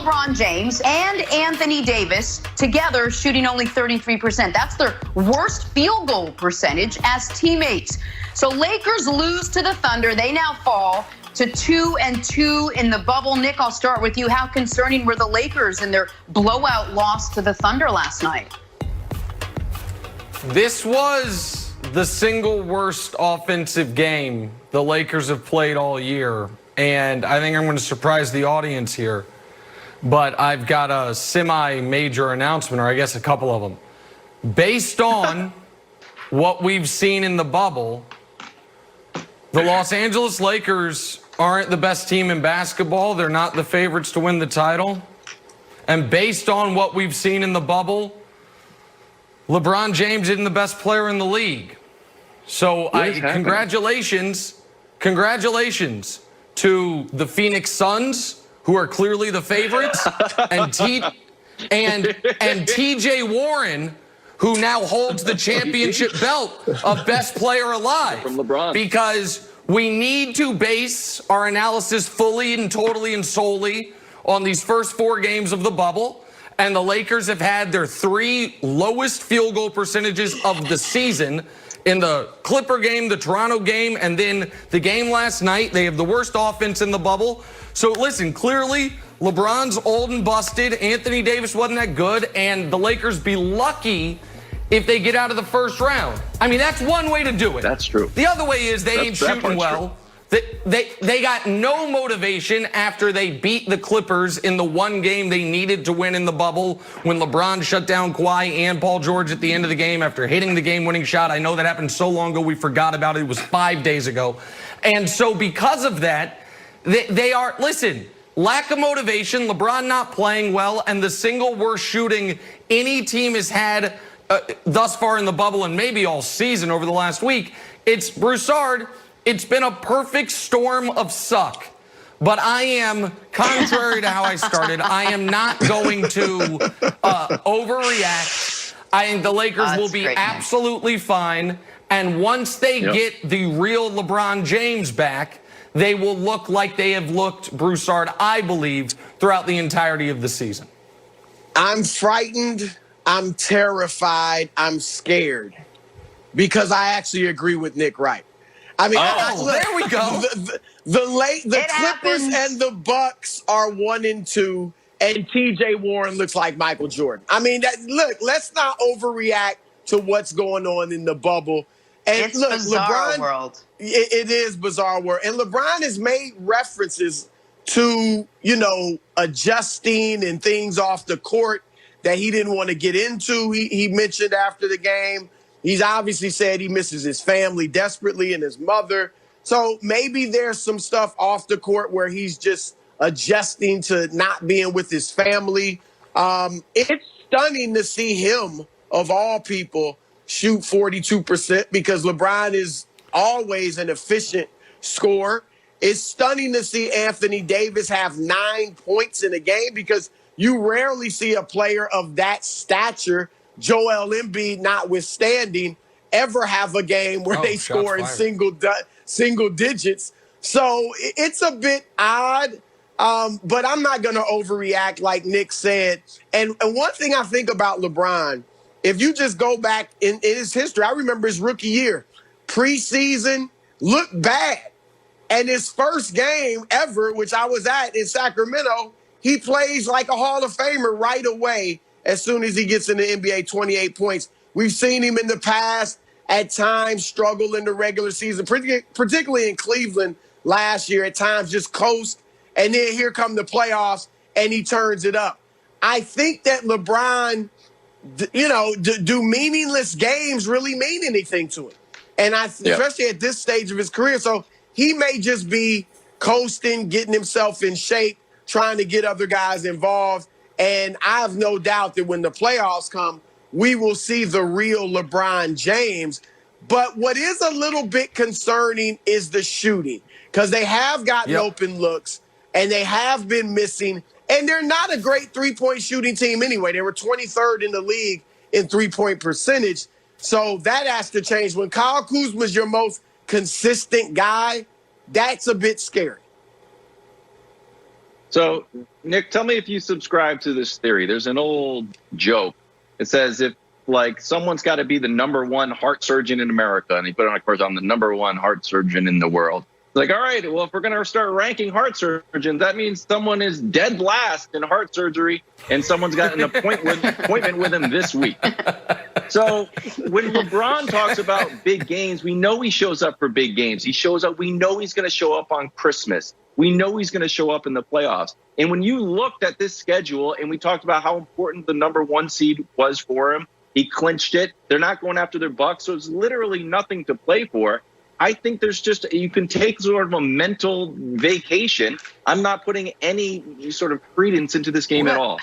LeBron James and Anthony Davis together shooting only 33%. That's their worst field goal percentage as teammates. So Lakers lose to the Thunder. They now fall to 2-2 in the bubble. Nick, I'll start with you. How concerning were the Lakers in their blowout loss to the Thunder last night? This was the single worst offensive game the Lakers have played all year. And I think I'm going to surprise the audience here. But I've got a semi-major announcement, or I guess a couple of them. Based on what we've seen in the bubble, the Los Angeles Lakers aren't the best team in basketball. They're not the favorites to win the title. And based on what we've seen in the bubble, LeBron James isn't the best player in the league. So congratulations to the Phoenix Suns, who are clearly the favorites, and TJ Warren, who now holds the championship belt of best player alive. From LeBron. Because we need to base our analysis fully and totally and solely on these first 4 games of the bubble. And the Lakers have had their 3 lowest field goal percentages of the season. In the Clipper game, the Toronto game, and then the game last night. They have the worst offense in the bubble. So listen, clearly LeBron's old and busted. Anthony Davis wasn't that good, and the Lakers be lucky if they get out of the first round. I mean, that's one way to do it. That's true. The other way is they ain't shooting well. They got no motivation after they beat the Clippers in the one game they needed to win in the bubble when LeBron shut down Kawhi and Paul George at the end of the game after hitting the game-winning shot. I know that happened so long ago we forgot about it. It was 5 days ago. And so because of that, they are, listen, lack of motivation, LeBron not playing well, and the single worst shooting any team has had thus far in the bubble and maybe all season over the last week. It's Broussard. It's been a perfect storm of suck. But I am, contrary to how I started, I am not going to overreact. I think the Lakers will be absolutely fine. And once they get the real LeBron James back, they will look like they have looked, Broussard, I believe, throughout the entirety of the season. I'm frightened. I'm terrified. I'm scared. Because I actually agree with Nick Wright. I mean, look, there we go. The Clippers and the Bucks are 1-2, and TJ Warren looks like Michael Jordan. I mean, look, let's not overreact to what's going on in the bubble. And it's look, bizarre LeBron, world. It is bizarre world. And LeBron has made references to, adjusting and things off the court that he didn't want to get into. He mentioned after the game. He's obviously said he misses his family desperately and his mother. So maybe there's some stuff off the court where he's just adjusting to not being with his family. It's stunning to see him, of all people, shoot 42% because LeBron is always an efficient scorer. It's stunning to see Anthony Davis have 9 points in a game because you rarely see a player of that stature, Joel Embiid notwithstanding, ever have a game where they score in single digits. So it's a bit odd, but I'm not going to overreact like Nick said. And one thing I think about LeBron, if you just go back in his history, I remember his rookie year, preseason looked bad. And his first game ever, which I was at in Sacramento, he plays like a Hall of Famer right away. As soon as he gets in the NBA, 28 points. We've seen him in the past at times struggle in the regular season, particularly in Cleveland last year, at times just coast. And then here come the playoffs, and he turns it up. I think that LeBron, do meaningless games really mean anything to him? And especially at this stage of his career. So he may just be coasting, getting himself in shape, trying to get other guys involved. And I have no doubt that when the playoffs come, we will see the real LeBron James. But what is a little bit concerning is the shooting, because they have gotten open looks and they have been missing. And they're not a great three-point shooting team anyway. They were 23rd in the league in three-point percentage. So that has to change. When Kyle Kuzma's your most consistent guy, that's a bit scary. So Nick, tell me if you subscribe to this theory. There's an old joke. It says if like someone's got to be the #1 heart surgeon in America, and he put it on, of course, I'm the #1 heart surgeon in the world. It's like, all right, well, if we're going to start ranking heart surgeons, that means someone is dead last in heart surgery, and someone's got an appointment with him this week. So when LeBron talks about big games, we know he shows up for big games. He shows up. We know he's going to show up on Christmas. We know he's going to show up in the playoffs. And when you looked at this schedule and we talked about how important the #1 seed was for him, he clinched it. They're not going after their Bucks, so it's literally nothing to play for. I think there's just, you can take sort of a mental vacation. I'm not putting any sort of credence into this game at all.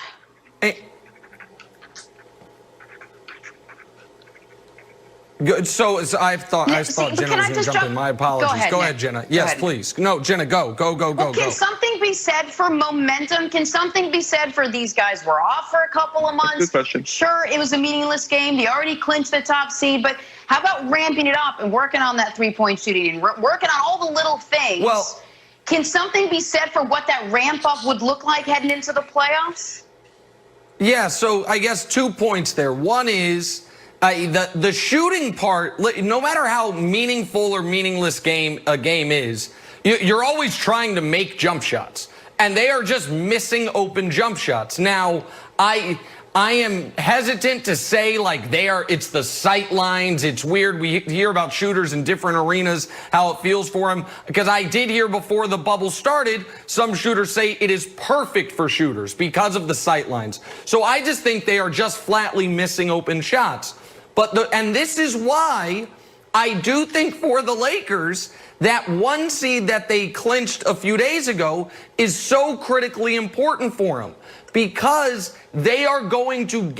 Good. So I thought Jenna was going to jump in. My apologies. Go ahead, Jenna. Yes, please. No, Jenna, go. Can something be said for momentum? Can something be said for these guys were off for a couple of months? Good question. Sure, it was a meaningless game. They already clinched the top seed, but how about ramping it up and working on that three-point shooting and working on all the little things? Well, can something be said for what that ramp up would look like heading into the playoffs? Yeah, so I guess 2 points there. One is the shooting part, no matter how meaningful or meaningless a game is, you're always trying to make jump shots. And they are just missing open jump shots. Now, I am hesitant to say like it's the sight lines. It's weird. We hear about shooters in different arenas, how it feels for them. Because I did hear before the bubble started, some shooters say it is perfect for shooters because of the sight lines. So I just think they are just flatly missing open shots. And this is why I do think for the Lakers, that 1 seed that they clinched a few days ago is so critically important for them because they are going to,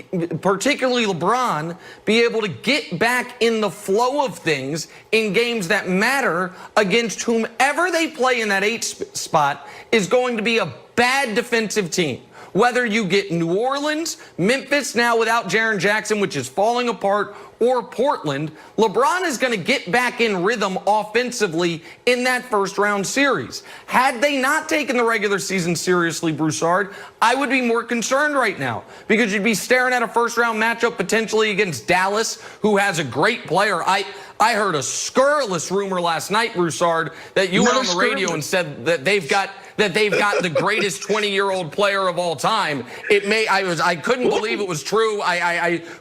particularly LeBron, be able to get back in the flow of things in games that matter against whomever they play in that 8 spot is going to be a bad defensive team. Whether you get New Orleans, Memphis now without Jaren Jackson, which is falling apart, or Portland, LeBron is going to get back in rhythm offensively in that first-round series. Had they not taken the regular season seriously, Broussard, I would be more concerned right now because you'd be staring at a first-round matchup potentially against Dallas, who has a great player. I heard a scurrilous rumor last night, Broussard, that you went on the radio and said that they've got the greatest 20-year-old player of all time. I couldn't believe it was true.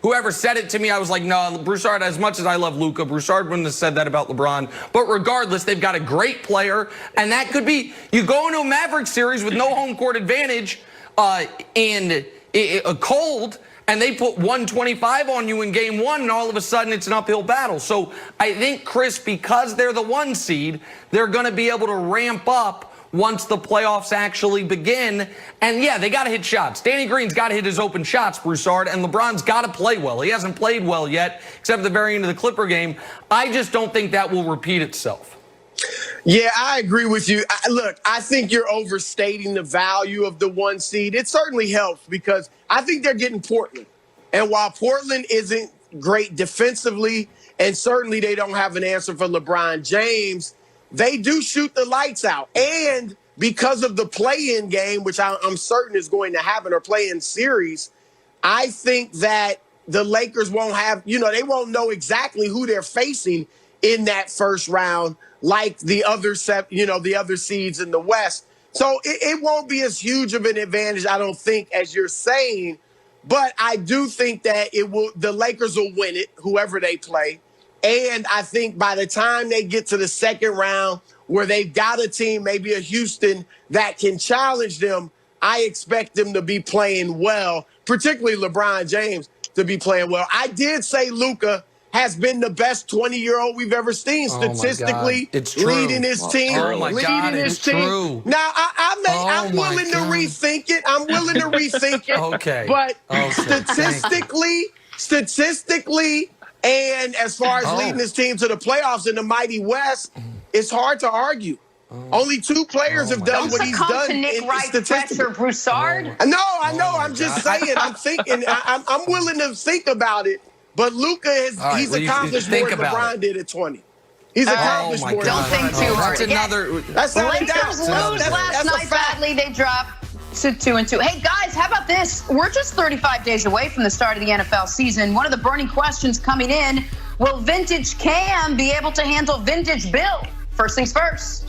Whoever said it to me, I was like, no, Broussard, as much as I love Luka, Broussard wouldn't have said that about LeBron. But regardless, they've got a great player, and that could be, you go into a Mavericks series with no home court advantage and a cold, and they put 125 on you in game 1, and all of a sudden it's an uphill battle. So I think, Chris, because they're the 1 seed, they're going to be able to ramp up once the playoffs actually begin. And yeah, they got to hit shots. Danny Green's got to hit his open shots, Broussard, and LeBron's got to play well. He hasn't played well yet, except at the very end of the Clipper game. I just don't think that will repeat itself. Yeah, I agree with you. Look, I think you're overstating the value of the 1 seed. It certainly helps because I think they're getting Portland. And while Portland isn't great defensively, and certainly they don't have an answer for LeBron James, they do shoot the lights out. And because of the play-in game, which I'm certain is going to happen, or play-in series, I think that the Lakers won't have, they won't know exactly who they're facing in that first round like the other the other seeds in the West. So it won't be as huge of an advantage, I don't think, as you're saying. But I do think that the Lakers will win it, whoever they play. And I think by the time they get to the second round where they've got a team, maybe a Houston, that can challenge them, I expect them to be playing well, particularly LeBron James to be playing well. I did say Luka has been the best 20-year-old we've ever seen statistically, leading his team. True. Now, I'm willing to rethink it. I'm willing to rethink it. Okay. But statistically, and as far as leading his team to the playoffs in the mighty West, it's hard to argue. Only 2 players have done what he's done statistically. Broussard. I know. I'm just saying. I'm thinking. I'm willing to think about it. But Luka he's accomplished more than LeBron did at 20. He's accomplished more. Don't think too hard. That's another. That's not a doubt. Lakers lose last night badly. They dropped to 2-2. Hey, guys, how about this? We're just 35 days away from the start of the NFL season. One of the burning questions coming in, will Vintage Cam be able to handle Vintage Bill? First things first.